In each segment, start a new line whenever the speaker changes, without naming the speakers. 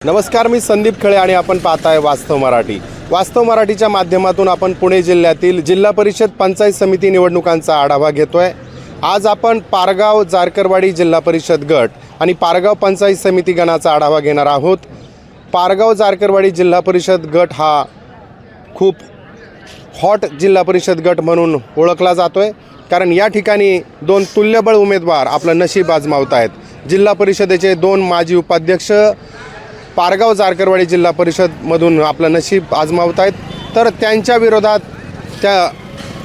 नमस्कार, मी संदीप खळे आणि आपण पाहताय वास्तव मराठी. वास्तव मराठीच्या माध्यमातून आपण पुणे जिल्ह्यातील जिल्हा परिषद पंचायत समिती निवडणुकांचा आढावा घेतोय. आज आपण पारगाव जारकरवाडी जिल्हा परिषद गट आणि पारगाव पंचायत समिती गणाचा आढावा घेणार आहोत. पारगाव जारकरवाडी जिल्हा परिषद गट हा खूप हॉट जिल्हा परिषद गट म्हणून ओळखला जातोय, कारण या ठिकाणी दोन तुल्यबळ उमेदवार आपलं नशीब आजमावत आहेत. जिल्हा परिषदेचे दोन माजी उपाध्यक्ष पारगाव जारकरवाडी जिल्हा परिषदमधून आपलं नशीब आजमावत आहेत, तर त्यांच्या विरोधात त्या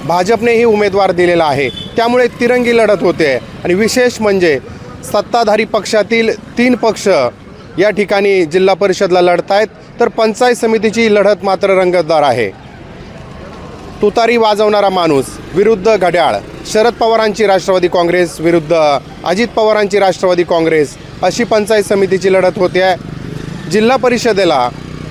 भाजपनेही उमेदवार दिलेला आहे. त्यामुळे तिरंगी लढत होते आणि विशेष म्हणजे सत्ताधारी पक्षातील 3 पक्ष या ठिकाणी जिल्हा परिषदला लढत आहेत, तर पंचायत समितीची लढत मात्र रंगतदार आहे. तुतारी वाजवणारा माणूस विरुद्ध घड्याळ, शरद पवारांची राष्ट्रवादी काँग्रेस विरुद्ध अजित पवारांची राष्ट्रवादी काँग्रेस अशी पंचायत समितीची लढत होते आहे. जिल्हा परिषदेला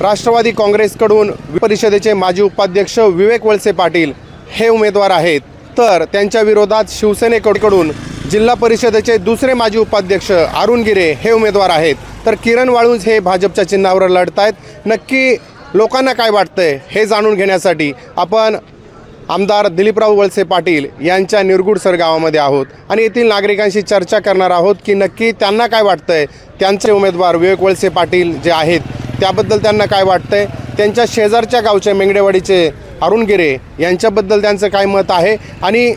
राष्ट्रवादी काँग्रेसकडून परिषदेचे माजी उपाध्यक्ष विवेक वळसे पाटील हे उमेदवार आहेत, तर त्यांच्या विरोधात शिवसेनेकडून जिल्हा परिषदेचे दुसरे माजी उपाध्यक्ष अरुण गिरे हे उमेदवार आहेत, तर किरण वाळुंज हे भाजपच्या चिन्हावर लढत आहेत. नक्की लोकांना काय वाटतंय हे जाणून घेण्यासाठी आपण आमदार दिलीपराव वळसे पाटील यांच्या निरगुडसर गावामध्ये आहोत आणि येथील नागरिकांशी चर्चा करणार आहोत की नक्की त्यांना काय वाटतंय. त्यांचे उमेदवार विवेक वळसे पाटील जे आहेत त्याबद्दल त्यांना काय वाटतंय, त्यांच्या शेजारच्या गावचे मेंगडेवाडीचे अरुण गिरे यांच्याबद्दल त्यांचं काय मत आहे, आणि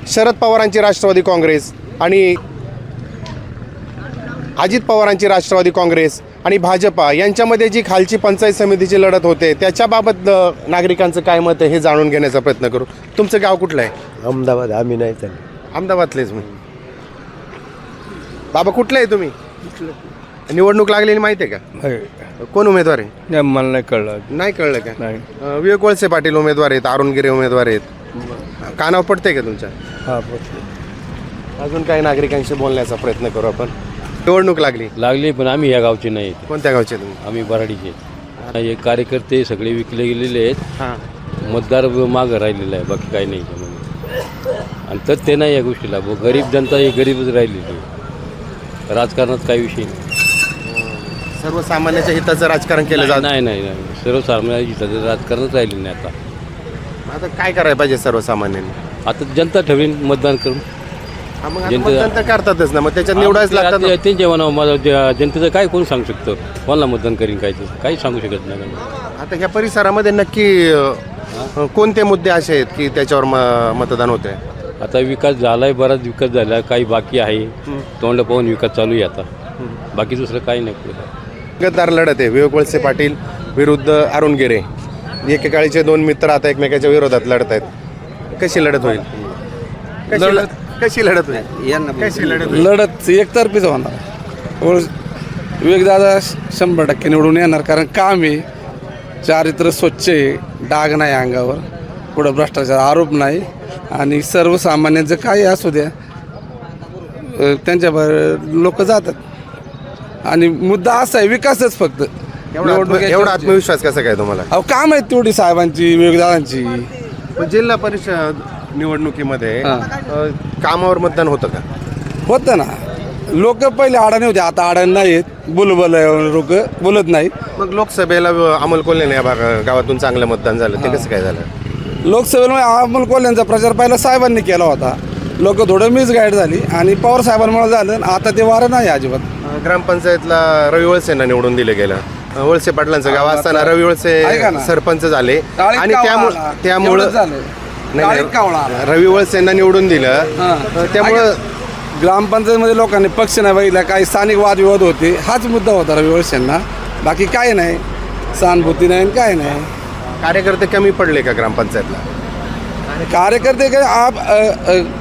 शरद पवारांची राष्ट्रवादी काँग्रेस आणि अजित पवारांची राष्ट्रवादी काँग्रेस आणि भाजपा यांच्यामध्ये जी खालची पंचायत समितीची लढत होते त्याच्याबाबत नागरिकांचं काय मत आहे हे जाणून घेण्याचा प्रयत्न करू. तुमचं गाव कुठलं आहे?
अहमदाबाद. आम्ही नाही चालले.
अहमदाबादलेच मी. बाबा कुठलं आहे तुम्ही? निवडणूक लागलेली माहिती आहे का? कोण उमेदवार आहे?
मला नाही कळलं.
नाही कळलं का?
नाही.
विवेक वळसे पाटील उमेदवार आहेत, अरुण गिरे उमेदवार आहेत. कानावर पडते का तुमच्या?
हां.
अजून काही नागरिकांशी बोलण्याचा प्रयत्न करू आपण. निवडणूक लागली
पण आम्ही या गावचे नाही.
कोणत्या गावचे तुम्ही?
आम्ही बराडीचे. हे कार्यकर्ते सगळे विकले गेलेले आहेत.
हां.
मतदार मागं राहिलेला आहे, बाकी काही नाही त्यामध्ये. आणि तर ते नाही या गोष्टीला, गरीब जनता ही गरीबच राहिलेली आहे. राजकारणात काही विषय नाही.
सर्वसामान्याच्या हिताचं राजकारण केलं जात
नाही नाही नाही सर्वसामान्य हिताचं राजकारणच राहिलेलं नाही. आता
काय करायला पाहिजे सर्वसामान्यांनी?
आता जनता ठरवीन मतदान करून.
मग आता मतदान तर करतातच ना, मग त्याच्यात निवडायच लागतात ना.
त्यांच्या मनावर मला जनतेचं काय कोण सांगू शकतं, कोणाला मतदान करीन काय ते काही सांगू शकत नाही.
आता ह्या परिसरामध्ये नक्की कोणते मुद्दे असे आहेत की त्याच्यावर मतदान होते?
आता विकास झालाय, बराच विकास झाला, काही बाकी आहे. तोंड पाहून विकास चालू आहे आता, बाकी दुसरं काही नाही.
गद्दार लढत आहे. विवेक वळसे पाटील विरुद्ध अरुण गिरे, एकेकाळीचे दोन मित्र आता एकमेकाच्या विरोधात लढत आहेत. कशी लढत होईल? कशी लढत होईल?
लढत एकतर्फीच होणार. विवेकदादा 100% निवडून येणार, कारण काम आहे, चारित्र्य स्वच्छ आहे, डाग नाही अंगावर, पुढं भ्रष्टाचार आरोप नाही, आणि सर्वसामान्यांचं काही असू द्या त्यांच्यावर लोक जातात. आणि मुद्दा असा आहे विकासच फक्त.
एवढा आत्मविश्वास कसा काय तुम्हाला?
अहो काम आहेत तेवढी साहेबांची, विवेकदादांची.
जिल्हा परिषद निवडणुकीमध्ये कामावर मतदान होतं का?
होतं ना. लोक पहिले अडाणी होते, आता अडाणी नाही आहेत. बुलबुल लोक बोलत नाही.
मग लोकसभेला अमोल कोल्हे या गावातून चांगलं मतदान झालं, ते कसं काय झालं?
लोकसभेमुळे अमोल कोल्ह्यांचा प्रचार पहिला साहेबांनी केला होता, लोक थोडं मिसगाईड झाली, आणि पवार साहेबांमुळे झालं. आता ते वारं नाही अजिबात.
ग्रामपंचायतला रवी वळसेंना निवडून दिलं गेलं. वळसे पाटलांचं गाव असताना रवी वळसे सरपंच झाले, आणि त्यामुळं रवी वळसेंना निवडून दिलं. त्यामुळं
ग्रामपंचायतमध्ये लोकांनी पक्ष नाही बघितला, काही स्थानिक वादविवाद होते, हाच मुद्दा होता रवी वळसेंना, बाकी काय नाही. सहानुभूती नाही, काय नाही.
कार्यकर्ते कमी पडले का ग्रामपंचायतला?
कार्यकर्ते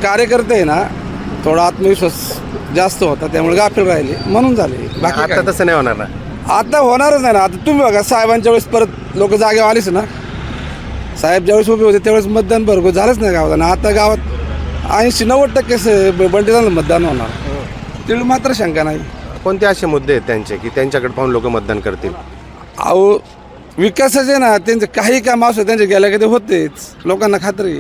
कार्यकर्ते आहे ना, थोडा आत्मविश्वास जास्त होता, त्यामुळे गाफील राहिले म्हणून झाले. बाकी
आता तसं नाही होणार ना.
आता होणारच नाही ना. आता तुम्ही बघा, साहेबांच्या वेळेस परत लोक जागेवर आलीच ना. साहेब ज्यावेळेस उभे होते त्यावेळेस मतदान भरपूर झालंच नाही गावात, आणि आता गावात 80-90% बंटीला मतदान होणार. तेवढी मात्र शंका नाही.
कोणते असे मुद्दे आहेत त्यांचे की त्यांच्याकडे पाहून लोक मतदान करतील?
अहो विकासाचे ना, त्यांचं काही काम असतं त्यांच्या गेल्या कधी होतेच, लोकांना खात्री.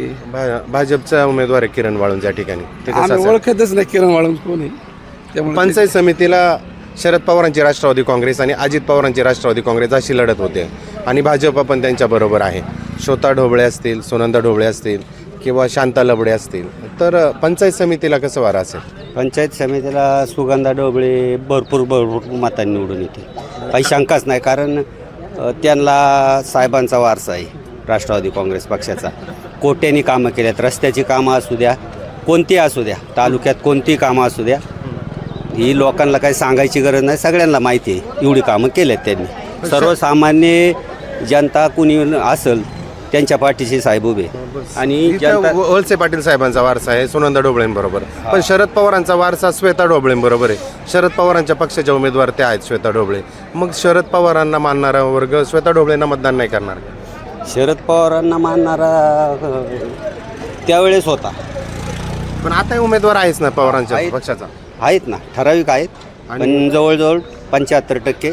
भाजपचा उमेदवार आहे किरण वाळुंज या ठिकाणी, ते कसं
आम्ही
असेल?
ओळखतच नाही किरण वाळुंज कोणी. त्यामुळे
पंचायत समितीला शरद पवारांची राष्ट्रवादी काँग्रेस आणि अजित पवारांची राष्ट्रवादी काँग्रेस अशी लढत होते आणि भाजप पण त्यांच्याबरोबर आहे. श्वेता ढोबळे असतील, सुनंदा ढोबळे असतील किंवा शांता लबडे असतील, तर पंचायत समितीला कसं वारं असेल?
पंचायत समितीला सुगंधा ढोबळे भरपूर मतांनी निवडून येते, काही शंकाच नाही. कारण त्यांना साहेबांचा वारसा आहे राष्ट्रवादी काँग्रेस पक्षाचा. कोट्यानी कामं केल्यात, रस्त्याची कामं असू द्या, कोणती असू द्या, तालुक्यात कोणती कामं असू द्या, ही लोकांना काही सांगायची गरज नाही, सगळ्यांना माहिती आहे एवढी कामं केल्यात त्यांनी. सर्वसामान्य जनता कुणी असेल त्यांच्या पाठीशी साहेब उभे. आणि जनता
वळसे पाटील साहेबांचा वारसा आहे सुनंदा ढोबळेंबरोबर, पण शरद पवारांचा वारसा श्वेता ढोबळेंबरोबर आहे. शरद पवारांच्या पक्षाच्या उमेदवार त्या आहेत श्वेता ढोबळे. मग शरद पवारांना मानणारा वर्ग श्वेता ढोबळेंना मतदान नाही करणार.
शरद पवारांना मानणारा त्यावेळेस होता,
पण आता उमेदवार आहेच ना पवारांच्या
आहेत.
पक्षाचा.
आहेत ना, ठराविक आहेत, पण जवळजवळ 75%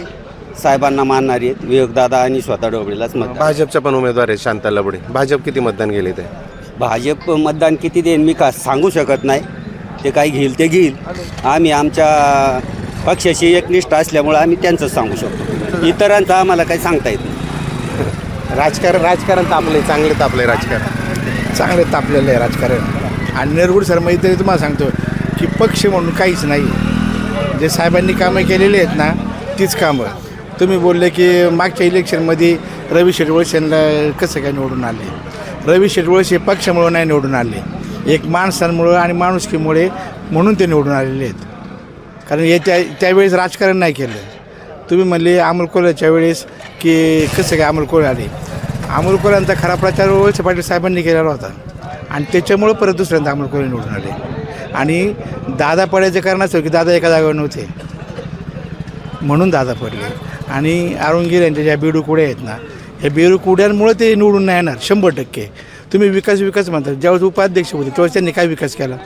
साहेबांना मानणारी आहेत. विवेकदादा आणि स्वतः ढोबळेलाच मतदान.
भाजपच्या पण उमेदवार आहेत शांता लबडे. भाजप किती मतदान गेले ते?
भाजप मतदान किती देईन मी का सांगू शकत नाही, ते काय घेईल ते घेईल. आम्ही आमच्या पक्षाशी एकनिष्ठ असल्यामुळे आम्ही त्यांचंच सांगू शकतो, इतरांचं आम्हाला काही सांगता येत नाही.
राजकारण तापले, चांगले तापले राजकारण.
चांगले तापलेलं आहे राजकारण. आणि निरगुड सर मी तरी तुम्हाला सांगतो की पक्ष म्हणून काहीच नाही. जे साहेबांनी कामं केलेली आहेत ना तीच कामं. तुम्ही बोलले की मागच्या इलेक्शनमध्ये रवी शेठ वळसेंना कसं काय निवडून आले. रवी शेठ वळसे पक्षामुळे नाही निवडून आले, एक माणसांमुळं आणि माणुसकीमुळे म्हणून ते निवडून आलेले आहेत. कारण त्यावेळेस राजकारण नाही केलं. तुम्ही म्हणले अमोल कोल्हेच्या वेळेस की कसं काय अमोल कोल्हे आले. अमोल कोल्ह्यांचा खरा प्रचार वळसे पाटील साहेबांनी केलेला होता आणि त्याच्यामुळं परत दुसऱ्यांदा अमोल कोल्हे निवडून आले. आणि दादा पडायचं कारण असं की दादा एका जागेवर नव्हते म्हणून दादा पडले. आणि अरुणगिर यांच्या ज्या बेडूकुड्या आहेत ना, ह्या बेडूकुड्यांमुळे ते निवडून नाही येणार 100%. तुम्ही विकास म्हणता, ज्यावेळेस उपाध्यक्ष होते त्यावेळेस त्यांनी काय विकास केला?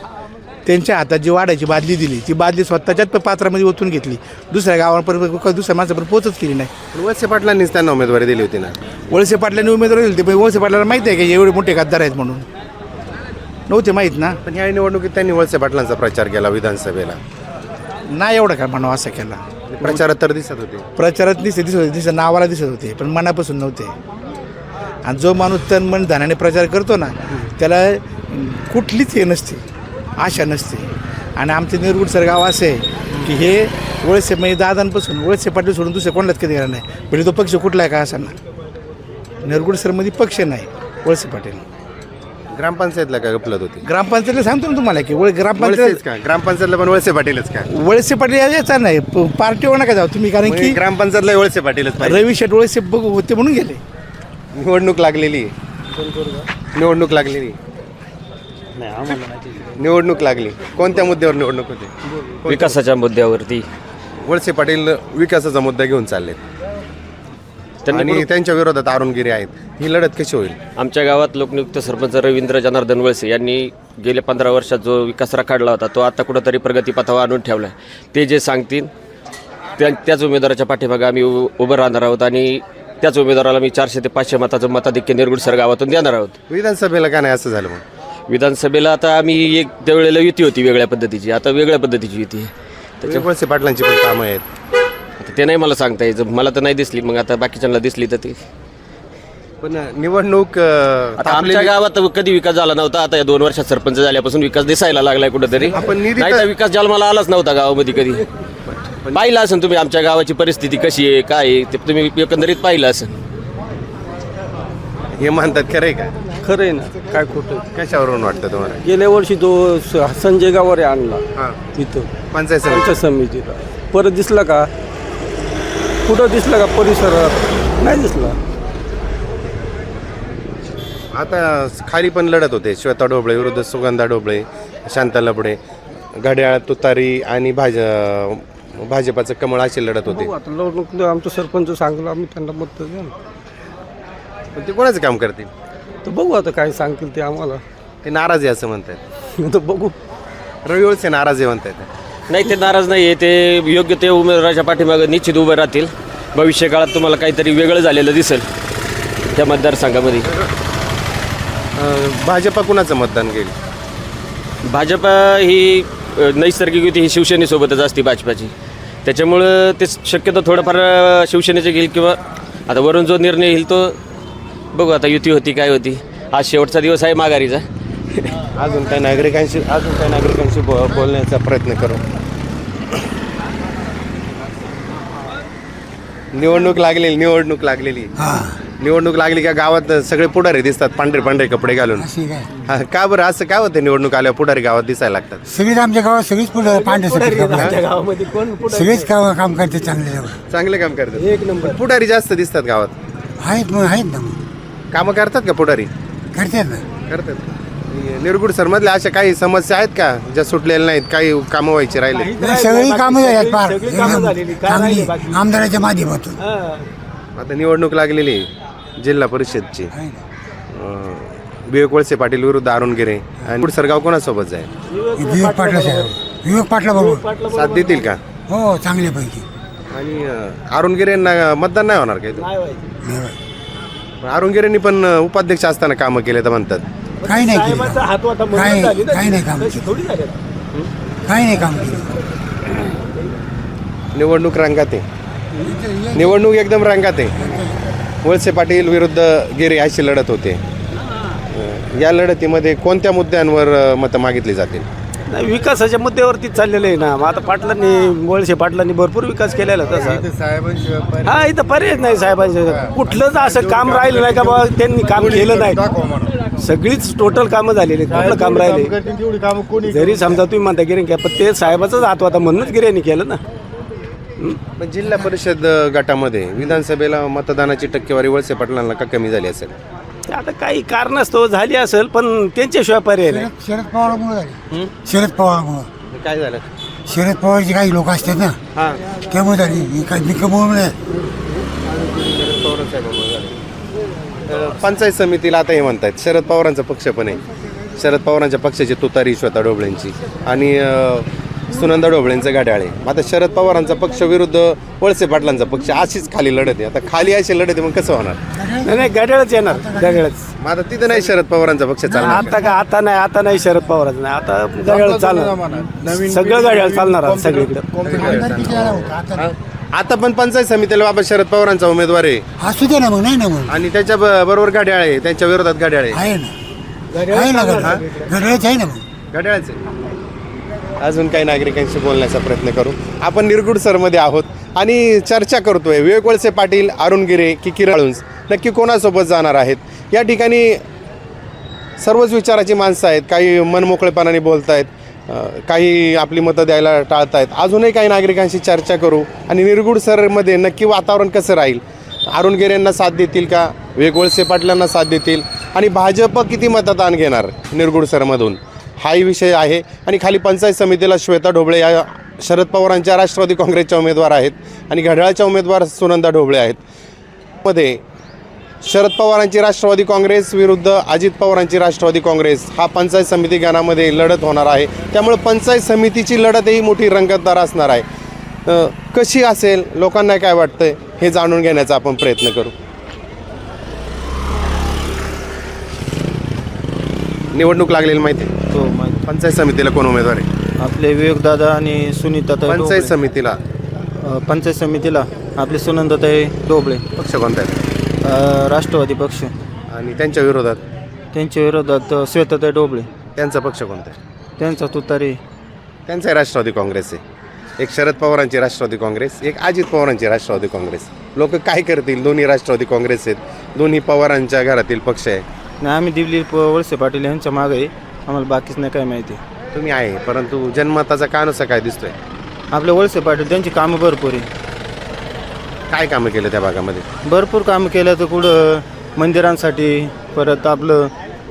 त्यांच्या हातात जी वाढायची बादली दिली, ती बादली स्वतःच्याच पात्रामध्ये ओतून घेतली, दुसऱ्या गावांपर्यंत दुसऱ्या माणसापर्यंत पोचच केली नाही.
वळसे पाटलांनीच त्यांना उमेदवारी दिली होती ना.
वळसे पाटलांनी उमेदवारी दिली होती, पण वळसे पाटलांना माहिती आहे की एवढे मोठे गद्दार आहेत म्हणून? नव्हते माहीत ना.
पण ह्या निवडणुकीत त्यांनी वळसे पाटलांचा प्रचार केला विधानसभेला.
नाही एवढं काय म्हणावं असं केला.
प्रचारात तर दिसत होते.
प्रचारात दिसत होते, नावाला दिसत होते, पण मनापासून नव्हते. आणि जो माणूस तन मन धनाने प्रचार करतो ना त्याला कुठलीच हे नसते, आशा नसते. आणि आमचे निरगुड सर गाव असे आहे की हे वळसे म्हणजे दादांपासून वळसे पाटील सोडून दुसरे कोणालाच कधी गेला नाही. म्हणजे तो पक्ष कुठला आहे का असा ना. निरगुड सरमध्ये पक्ष नाही, वळसे पाटील.
ग्रामपंचायतला काय गपलत होती?
ग्रामपंचायतला सांगतो ना तुम्हाला की ग्रामपंचायत
वळसेच का? ग्रामपंचायतला पण वळसे पाटीलच का?
वळसे पाटील याचा नाही, पार्टीवर नका जाऊ तुम्ही. कारण की
ग्रामपंचायतला वळसे पाटीलच पाहिजे.
रवी शेठ वळसे बघू होते म्हणून गेले.
निवडणूक लागलेली. निवडणूक लागली. कोणत्या मुद्द्यावर निवडणूक होती?
विकासाच्या मुद्द्यावरती.
वळसे पाटील विकासाचा मुद्दा घेऊन चालले आणि त्यांच्या विरोधात अरुणगिरी आहेत. ही लढत कशी होईल?
आमच्या गावात लोकनियुक्त सरपंच रवींद्र जनार्दन वळसे यांनी गेल्या 15 वर्षात जो विकास रखाडला होता तो आता कुठंतरी प्रगतीपथावर आणून ठेवला आहे. ते जे सांगतील त्याच उमेदवाराच्या पाठीमागे आम्ही उभं राहणार आहोत आणि त्याच उमेदवाराला मी 400 ते 500 मताचं मताधिक्य निरगुडसर गावातून देणार आहोत.
विधानसभेला का नाही असं झालं? मग
विधानसभेला आता आम्ही त्यावेळेला युती होती वेगळ्या पद्धतीची, आता वेगळ्या पद्धतीची युती आहे.
त्याच्या वळसे पाटलांची पण कामं आहेत.
आता ते नाही मला सांगता यायचं, मला तर नाही दिसली, मग आता बाकीच्यांना दिसली तर ती.
पण निवडणूक
आता आमच्या गावात कधी विकास झाला नव्हता, आता या 2 वर्षात सरपंच झाल्यापासून विकास दिसायला लागलाय कुठेतरी.
आपण निधी
नाही तर विकास जन्माला आलाच नव्हता गावामध्ये कधी. पाहिलं असेल तुम्ही आमच्या गावाची परिस्थिती कशी आहे काय आहे ते तुम्ही एकंदरीत पाहिलं असेल.
हे म्हणतात खरंय का?
खरं आहे ना, काय खोटं.
कशावरून वाटतं तुम्हाला?
गेल्या वर्षी तो संजय गावारे आणला
हां,
तिथं
पंचायत समिती.
पंचायत समितीला, परत दिसला का? कुठं दिसला का? परिसरात नाही दिसला.
आता खाली पण लढत होते. श्वेता ढोबळे विरुद्ध सुगंधा ढोबळे, शांता लबडे, घड्याळ तुतारी आणि भाजपाचं कमळ अशी लढत होते.
बघू आता निवडणूक आमचं सरपंच सांगलं, आम्ही त्यांना मत देऊ.
पण ते कोणाचं काम करतील?
तर बघू आता काय सांगतील ते आम्हाला.
ते नाराज आहे असं म्हणतात.
तर बघू.
रवी वळसे नाराज आहे म्हणतात.
नाही, ते नाराज नाही आहे, ते योग्य ते उमेदवाराच्या पाठीमागे निश्चित उभे राहतील. भविष्य काळात तुम्हाला काहीतरी वेगळं झालेलं दिसेल त्या मतदारसंघामध्ये.
भाजपा कुणाचं मतदान घेईल?
भाजपा ही नैसर्गिक युती ही शिवसेनेसोबतच असते भाजपाची. त्याच्यामुळं ते शक्यतो थोडंफार शिवसेनेचे घेईल किंवा आता वरून जो निर्णय येईल तो बघू. आता युती होती काय होती. आज शेवटचा दिवस आहे माघारीचा.
अजून काही नागरिकांशी बोलण्याचा प्रयत्न करू. निवडणूक लागली का गावात सगळे पुढारी दिसतात पांढरे पांढरे कपडे घालून. हा, का बरं असं काय होतं निवडणूक आल्यावर पुढारी गावात दिसायला लागतात?
सगळीच आमच्या गावात सगळीच पुढे पांढरे सगळेच काम करते
चांगले काम करतात. एक नंबर. पुढारी जास्त दिसतात गावात.
आहेत ना मग
कामं करतात का पुढारी?
करतात ना.
करतात. निरगुड सरमधल्या अशा काही समस्या आहेत का ज्या सुटलेल्या नाहीत, काही कामं व्हायची राहिले?
सगळी कामं झाल्यात पार चांगली आमदाराच्या माध्यमातून.
आता निवडणूक लागलेली आहे जिल्हा परिषदची. विवेक वळसे पाटील विरुद्ध अरुण गिरे आणि सरगाव कोणासोबत जाईल?
विवेक पाटला बरोबर
साथ देतील का?
हो चांगल्यापैकी.
आणि अरुण गिरेंना मतदान नाही होणार काही? अरुण गिरेंनी पण उपाध्यक्ष असताना कामं केले तर म्हणतात.
काही नाही केलं काही नाही काम केलं. काही नाही काम केलं.
निवडणूक रंगात आहे. निवडणूक एकदम रंगात आहे. वळसे पाटील विरुद्ध गिरे अशी लढत होते. या लढतीमध्ये कोणत्या मुद्द्यांवर मतं मागितली जातील?
नाही, विकासाच्या मुद्द्यावरतीच चाललेलं आहे ना. मग आता पाटलांनी वळसे पाटलांनी भरपूर विकास केलेला तसा. हा, इथं पर्याय नाही साहेबांचं. कुठलंच असं काम राहिलं नाही का बाबा त्यांनी काम केलं नाही. सगळीच टोटल कामं झालेली. कुठलं काम राहिले जरी समजा तुम्ही म्हणता गिरे काय, पण ते साहेबाचाच हात होता म्हणूनच गिरेंनी केलं ना.
पण जिल्हा परिषद गटामध्ये विधानसभेला मतदानाची टक्केवारी वळसे पाटलांना का कमी झाली असेल?
आता काही कारणास्तव झाली असेल पण त्यांच्याशिवाय पर्याय नाही.
शरद पवारामुळे झाली. शरद पवारामुळे
काय झालं?
शरद पवारचे काही लोक असतात ना
हां,
त्यामुळे झाली. काही निकमुळे
पंचायत समितीला आता हे म्हणतात शरद पवारांचा पक्ष पण आहे. शरद पवारांच्या पक्षाची तुतारी श्वेता ढोबळेंची आणि सुनंदा ढोबळेंचं घड्याळे. आता शरद पवारांचा पक्ष विरुद्ध वळसे पाटलांचा पक्ष अशीच खाली लढत आहे. आता खाली अशी लढत आहे मग कसं होणार?
नाही घड्याळच येणार घड्याळच.
मग आता तिथं नाही शरद पवारांचा पक्ष चालणार का?
आता नाही शरद पवारांचं नाही. आता घड्याळ चालणार. सगळं घड्याळ चालणार आता सगळीकडे.
आता पण पंचायत समितीला बाबा शरद पवारांचा उमेदवार आहे
असू दे ना मग. नाही ना मग
आणि त्याच्या बरोबर घड्याळ आहे, त्यांच्या विरोधात घड्याळ आहे.
आहे ना घड्याळच आहे ना मग.
घड्याळच आहे. अजून काही नागरिकांशी बोलण्याचा प्रयत्न करू. आपण निरगुड सरमध्ये आहोत आणि चर्चा करतोय विवेक वळसे पाटील, अरुण गिरे की किरण नक्की कोणासोबत जाणार आहेत. या ठिकाणी सर्वच विचाराची माणसं आहेत. काही मनमोकळेपणाने बोलत आहेत, काही आपली मतं द्यायला टाळतायत. अजूनही काही नागरिकांशी चर्चा करू आणि निरगुड सरमध्ये नक्की वातावरण कसं राहील. अरुण गिरेंना साथ देतील का, विवेक वळसे पाटलांना साथ देतील आणि भाजप किती मतदान घेणार निरगुड सरमधून, हाही विषय आहे. आणि खाली पंचायत समितीला श्वेता ढोबळे या शरद पवारांच्या राष्ट्रवादी काँग्रेसच्या उमेदवार आहेत आणि घड्याळच्या उमेदवार सुनंदा ढोबळे आहेत. मध्ये शरद पवारांची राष्ट्रवादी काँग्रेस विरुद्ध अजित पवारांची राष्ट्रवादी काँग्रेस हा पंचायत समिती गणामध्ये लढत होणार आहे. त्यामुळे पंचायत समितीची लढतही मोठी रंगतदार असणार आहे. कशी असेल, लोकांना काय वाटतंय हे जाणून घेण्याचा आपण प्रयत्न करू. निवडणूक लागलेली माहिती आहे? पंचायत समितीला कोण उमेदवार आहे?
आपले विवेकदादा आणि सुनीताताई
पंचायत समितीला
पंचायत समितीला आपले सुनंदाताई ढोबळे.
पक्ष कोणता आहे?
राष्ट्रवादी पक्ष.
आणि त्यांच्या विरोधात?
त्यांच्या विरोधात श्वेताताई ढोबळे.
त्यांचा पक्ष कोणता आहे?
त्यांचा तुतारी.
त्यांचाही राष्ट्रवादी काँग्रेस आहे. एक शरद पवारांची राष्ट्रवादी काँग्रेस, एक अजित पवारांची राष्ट्रवादी काँग्रेस. लोक काय करतील, दोन्ही राष्ट्रवादी काँग्रेस आहेत, दोन्ही पवारांच्या घरातील पक्ष आहे.
नाही, आम्ही दिलीप वळसे पाटील यांच्या मागे आहे. आम्हाला बाकीच नाही काय माहिती.
तुम्ही आहे, परंतु जनमताचा कानूसा काय दिसतोय?
आपले वळसे पाटील त्यांची कामं भरपूर आहे.
काय कामं केलं त्या भागामध्ये?
भरपूर कामं केलं. तर कुठं मंदिरांसाठी, परत आपलं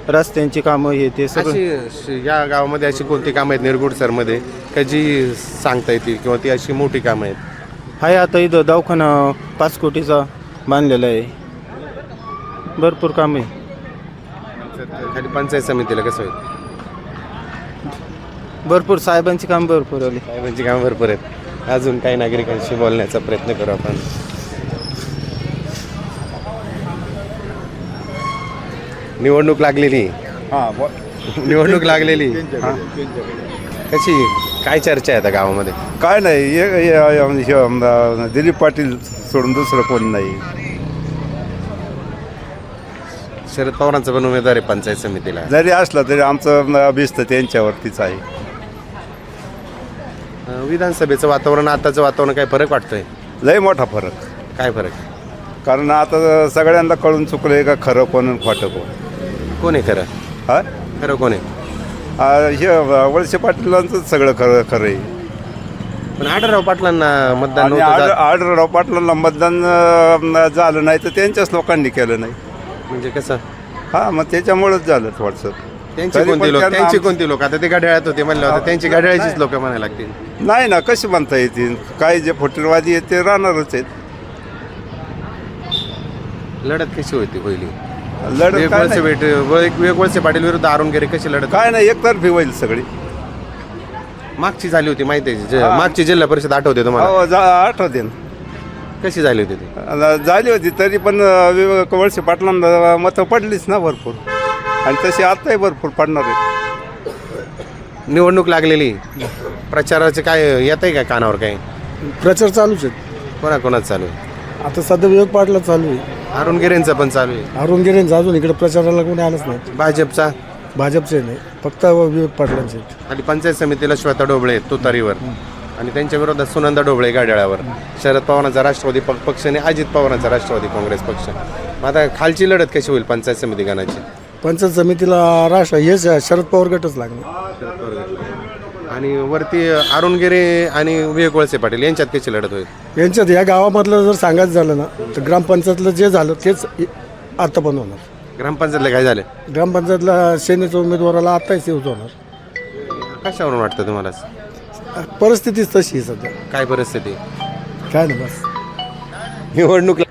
रस्त्यांची कामं हे ते सगळं.
अशी या गावामध्ये अशी कोणती कामं आहेत निरगुड सरमध्ये का जी सांगता येतील किंवा ती अशी मोठी कामं आहेत?
आहे आता इथं दवाखाना 5 कोटीचा बांधलेला आहे. भरपूर कामं आहे.
खाली पंचायत समितीला कसं होईल?
भरपूर साहेबांची काम भरपूर आली.
साहेबांची कामं भरपूर आहेत. अजून काही नागरिकांशी बोलण्याचा प्रयत्न करू आपण. निवडणूक लागलेली. निवडणूक लागलेली. कशी काय चर्चा आहे आता गावामध्ये?
काय नाही दिलीप पाटील सोडून दुसरं कोण नाही.
शरद पवारांचा पण उमेदवार आहे पंचायत समितीला.
जरी असलं तरी आमचं अभिष्ट त्यांच्यावरतीच आहे.
विधानसभेचं वातावरण आताचं वातावरण काय फरक वाटतोय?
लय मोठा फरक.
काय फरक?
कारण आता सगळ्यांना कळून चुकलंय का खरं कोण आणि खोटं कोण.
कोण आहे खरं?
हा
खरं कोण आहे?
हे वळसे पाटलांचं सगळं खरं खरं आहे.
पण आढळराव पाटलांना मतदान
आणि
नव्हतं जात.
आढळराव पाटलांना मतदान झालं नाही तर त्यांच्याच लोकांनी केलं नाही.
म्हणजे कसं?
हा मग त्याच्यामुळेच झालं थोडंसं.
त्यांची कोणती लोक? त्यांची कोणती लोक? आता ते घड्याळात होते म्हणलं होतं, त्यांची घड्याळाचीच लोक म्हणायला लागतील.
नाही ना, कशी म्हणता येतील? काही जे फुटीरवादी आहेत ते राहणारच आहेत.
लढत कशी होती पहिली?
लढत काय नाही.
वेगवळसे पाटील विरुद्ध अरुणगिरे कशी लढत?
काय नाही, एकतर्फी होईल सगळी.
मागची झाली होती माहिती आहे? मागची जिल्हा परिषद आठवते तुम्हाला?
हो आठवते ना.
कशी झाली होती ती?
झाली होती तरी पण वळसे पाटलांना मतं पडलीच ना भरपूर, आणि तशी आताही भरपूर पडणार आहे.
निवडणूक लागलेली, प्रचाराचे काय येत आहे का कानावर? काही
प्रचार चालूच आहे.
कोणाकोणाच चालू आहे?
आता सध्या विवेक पाटला चालू आहे.
अरुणगिरेंचं पण चालू आहे.
अरुण गिरेंचा अजून इकडे प्रचाराला कोणी आलंच नाही.
भाजपचा?
भाजपचे नाही, फक्त विवेक पाटलांचे.
आणि पंचायत समितीला श्वेता ढोबळे तुतारीवर, आणि त्यांच्या विरोधात सुनंदा ढोबळे गाड्याळावर. शरद पवारांचा राष्ट्रवादी पक्ष आणि अजित पवारांचा राष्ट्रवादी काँग्रेस पक्ष. मग आता खालची लढत कशी होईल पंचायत समिती गणाची?
पंचायत समितीला हेच शरद पवार गटच लागणार.
आणि वरती अरुणगिरे आणि विवेक वळसे पाटील यांच्यात कशी लढत होईल?
यांच्यात या गावामधलं जर सांगायचं झालं ना तर ग्रामपंचायतलं जे झालं तेच आता पण होणार.
ग्रामपंचायतला काय झालं?
ग्रामपंचायतला सेनेच्या उमेदवाराला आत्ताच येऊच होणार.
कशावरून वाटतं तुम्हाला?
परिस्थितीच तशी आहे सध्या.
काय परिस्थिती?
काय नाही, बस
निवडणूक.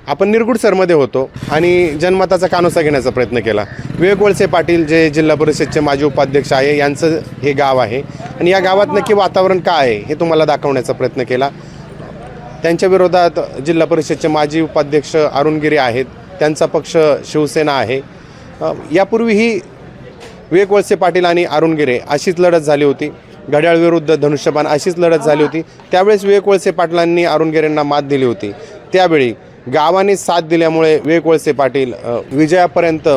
आपण निरगुडसरमध्ये होतो आणि जनमताचा कानोसा घेण्याचा प्रयत्न केला. विवेक वळसे पाटील जे जिल्हा परिषदचे माजी उपाध्यक्ष आहे, यांचं हे गाव आहे आणि या गावात नक्की वातावरण काय आहे हे तुम्हाला दाखवण्याचा प्रयत्न केला. त्यांच्या विरोधात जिल्हा परिषदचे माजी उपाध्यक्ष अरुणगिरे आहेत, त्यांचा पक्ष शिवसेना आहे. यापूर्वीही विवेक वळसे पाटील आणि अरुणगिरे अशीच लढत झाली होती. घड्याळ विरुद्ध धनुष्यबाण अशीच लढत झाली होती. त्यावेळेस विवेक वळसे पाटलांनी अरुणगिरेंना मात दिली होती. त्यावेळी गावाने साथ दिल्यामुळे विवेक वळसे पाटील विजयापर्यंत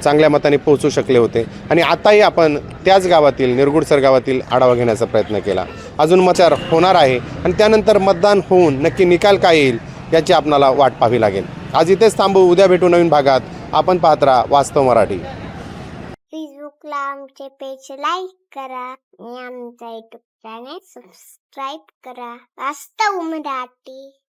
चांगल्या मताने पोहोचू शकले होते. आणि आताही आपण त्याच गावातील निरगुडसर गावातील आढावा घेण्याचा प्रयत्न केला. अजून मतदान होणार आहे आणि त्यानंतर मतदान होऊन नक्की निकाल काय येईल याची आपणाला वाट पाहावी लागेल. आज इथेच थांबू, उद्या भेटू नवीन भागात. आपण पाहत राहा वास्तव मराठी.
फेसबुकला आमचे पेज लाईक करा आणि आमचा युट्यूब चॅनेल सबस्क्राईब करा. वास्तव मराठी.